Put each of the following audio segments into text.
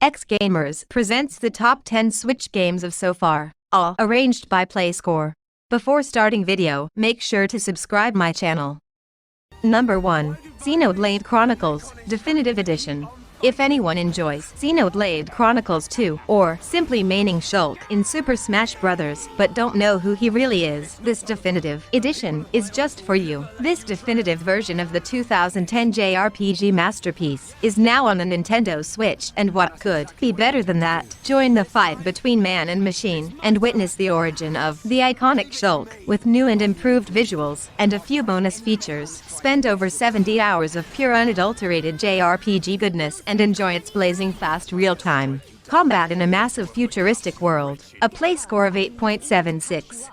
Gamerz presents the top 10 Switch games of so far, all arranged by play score. Before starting video, make sure to subscribe my channel. Number 1. Xenoblade Chronicles, Definitive Edition. If anyone enjoys Xenoblade Chronicles 2, or simply maining Shulk in Super Smash Bros. But don't know who he really is, this definitive edition is just for you. This definitive version of the 2010 JRPG masterpiece is now on the Nintendo Switch, and what could be better than that? Join the fight between man and machine, and witness the origin of the iconic Shulk, with new and improved visuals, and a few bonus features. Spend over 70 hours of pure unadulterated JRPG goodness and enjoy its blazing fast real-time combat in a massive futuristic world. A play score of 8.76.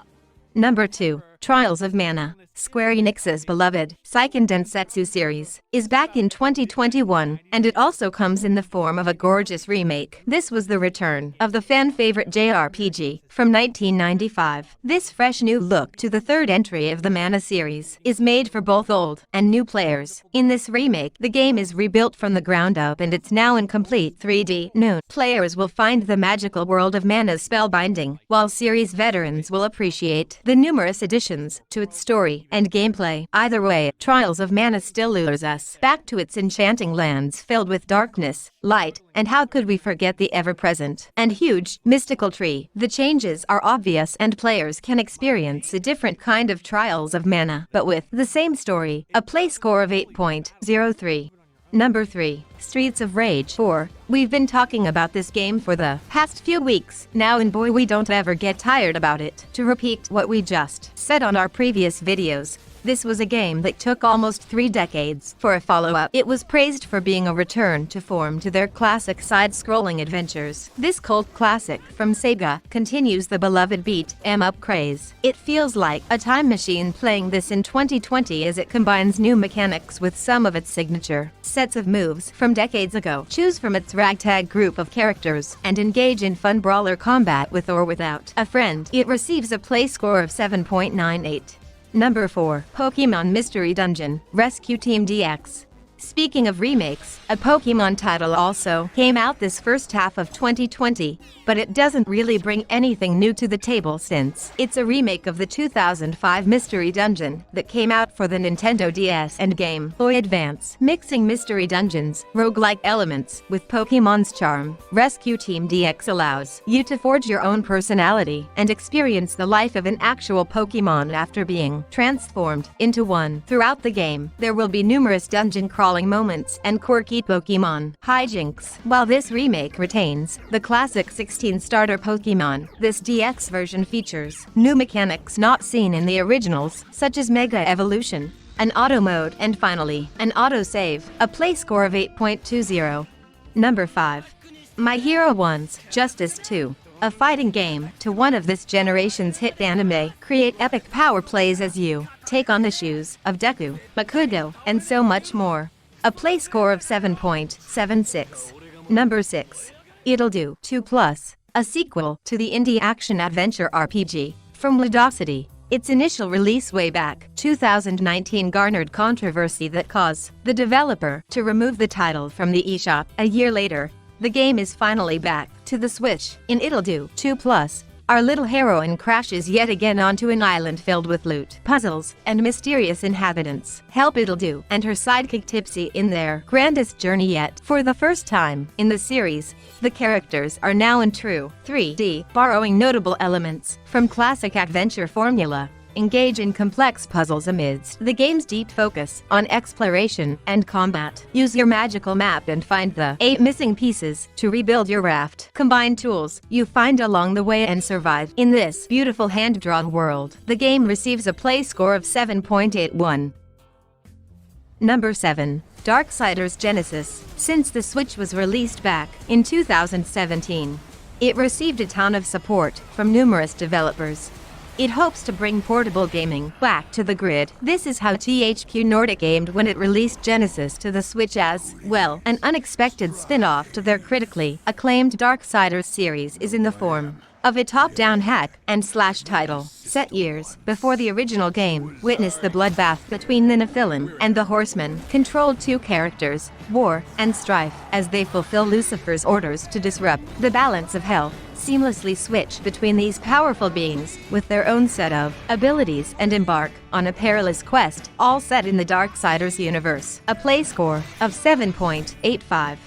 Number 2. Trials of Mana. Square Enix's beloved Seiken Densetsu series is back in 2021, and it also comes in the form of a gorgeous remake. This was the return of the fan-favorite JRPG from 1995. This fresh new look to the third entry of the Mana series is made for both old and new players. In this remake, the game is rebuilt from the ground up and it's now in complete 3D. New players will find the magical world of Mana's spellbinding, while series veterans will appreciate the numerous additions to its story and gameplay. Either way, Trials of Mana still lures us back to its enchanting lands filled with darkness, light, and how could we forget the ever-present and huge mystical tree. The changes are obvious and players can experience a different kind of Trials of Mana, but with the same story. A play score of 8.03. Number 3. Streets of Rage 4. We've been talking about this game for the past few weeks now, and boy, we don't ever get tired about it. To repeat what we just said on our previous videos, this was a game that took almost 3 decades for a follow-up. It was praised for being a return to form to their classic side-scrolling adventures. This cult classic from Sega continues the beloved beat-em-up craze. It feels like a time machine playing this in 2020 as it combines new mechanics with some of its signature sets of moves from decades ago. Choose from its ragtag group of characters and engage in fun brawler combat with or without a friend. It receives a play score of 7.98. Number 4. Pokemon Mystery Dungeon, Rescue Team DX. Speaking of remakes, a Pokemon title also came out this first half of 2020, but it doesn't really bring anything new to the table since it's a remake of the 2005 Mystery Dungeon that came out for the Nintendo DS and Game Boy Advance. Mixing Mystery Dungeon's roguelike elements with Pokemon's charm, Rescue Team DX allows you to forge your own personality and experience the life of an actual Pokemon after being transformed into one. Throughout the game, there will be numerous dungeon crawling moments and quirky Pokemon hijinks. While this remake retains the classic 16 starter Pokemon, this DX version features new mechanics not seen in the originals, such as Mega Evolution, an auto mode, and finally, an autosave. A play score of 8.20. Number 5. My Hero 1's Justice 2. A fighting game to one of this generation's hit anime. Create epic power plays as you take on the shoes of Deku, Makudo, and so much more. A play score of 7.76. Number 6. Itll Do 2+, a sequel to the indie action-adventure RPG from Ludosity. Its initial release way back 2019 garnered controversy that caused the developer to remove the title from the eShop. A year later, the game is finally back to the Switch. In Itll Do 2+, our little heroine crashes yet again onto an island filled with loot, puzzles, and mysterious inhabitants. Help Itll Do and her sidekick Tipsy in their grandest journey yet. For the first time in the series, the characters are now in true 3D, borrowing notable elements from classic adventure formula. Engage in complex puzzles amidst the game's deep focus on exploration and combat. Use your magical map and find the 8 missing pieces to rebuild your raft. Combine tools you find along the way and survive in this beautiful hand-drawn world. The game receives a play score of 7.81. Number 7. Darksiders Genesis. Since the Switch was released back in 2017, it received a ton of support from numerous developers. It hopes to bring portable gaming back to the grid. This is how THQ Nordic aimed when it released Genesis to the Switch as well. An unexpected spin-off to their critically acclaimed Darksiders series is in the form of a top-down hack and slash title. Set years before the original game, witness the bloodbath between the Nephilim and the Horsemen. Control two characters, war and strife, as they fulfill Lucifer's orders to disrupt the balance of hell. Seamlessly switch between these powerful beings with their own set of abilities and embark on a perilous quest, all set in the Darksiders universe. A play score of 7.85.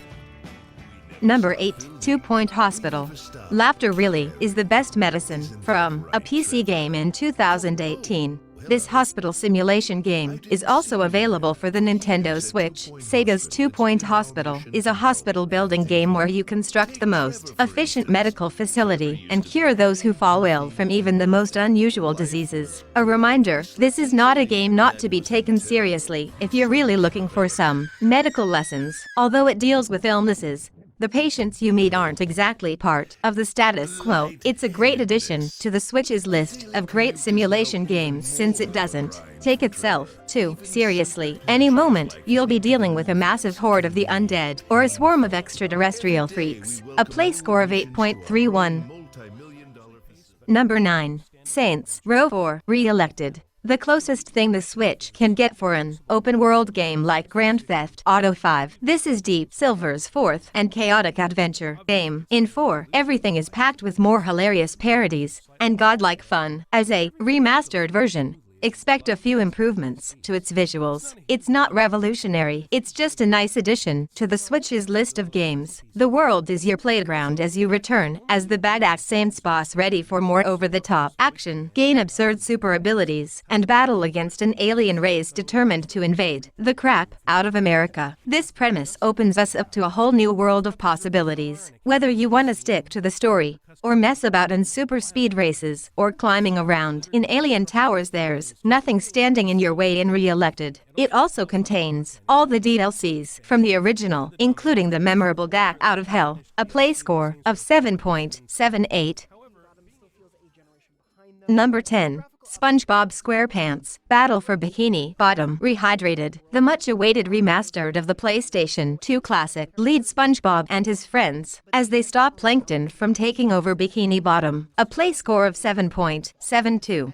Number 8. 2 Point Hospital. Laughter really is the best medicine, from a PC game in 2018. This hospital simulation game is also available for the Nintendo Switch. Sega's 2 Point Hospital is a hospital building game where you construct the most efficient medical facility and cure those who fall ill from even the most unusual diseases. A reminder, this is not a game not to be taken seriously if you're really looking for some medical lessons. Although it deals with illnesses, the patients you meet aren't exactly part of the status quo. It's a great addition to the Switch's list of great simulation games since it doesn't take itself too seriously. Any moment, you'll be dealing with a massive horde of the undead or a swarm of extraterrestrial freaks. A play score of 8.31. Number 9. Saints Row 4 Reelected. The closest thing the Switch can get for an open-world game like Grand Theft Auto 5. This is Deep Silver's fourth and chaotic adventure game. In 4, everything is packed with more hilarious parodies and godlike fun. As a remastered version, expect a few improvements to its visuals. It's not revolutionary, it's just a nice addition to the Switch's list of games. The world is your playground as you return as the badass Saints boss, ready for more over-the-top action, gain absurd super abilities, and battle against an alien race determined to invade the crap out of America. This premise opens us up to a whole new world of possibilities. Whether you want to stick to the story, or mess about in super speed races, or climbing around in alien towers, there's nothing standing in your way in Reelected. It also contains all the DLCs from the original, including the memorable Gat Out of Hell. A play score of 7.78. Number 10. SpongeBob Squarepants Battle for Bikini Bottom Rehydrated. The much-awaited remastered of the PlayStation 2 classic leads SpongeBob and his friends as they stop Plankton from taking over Bikini Bottom. A play score of 7.72.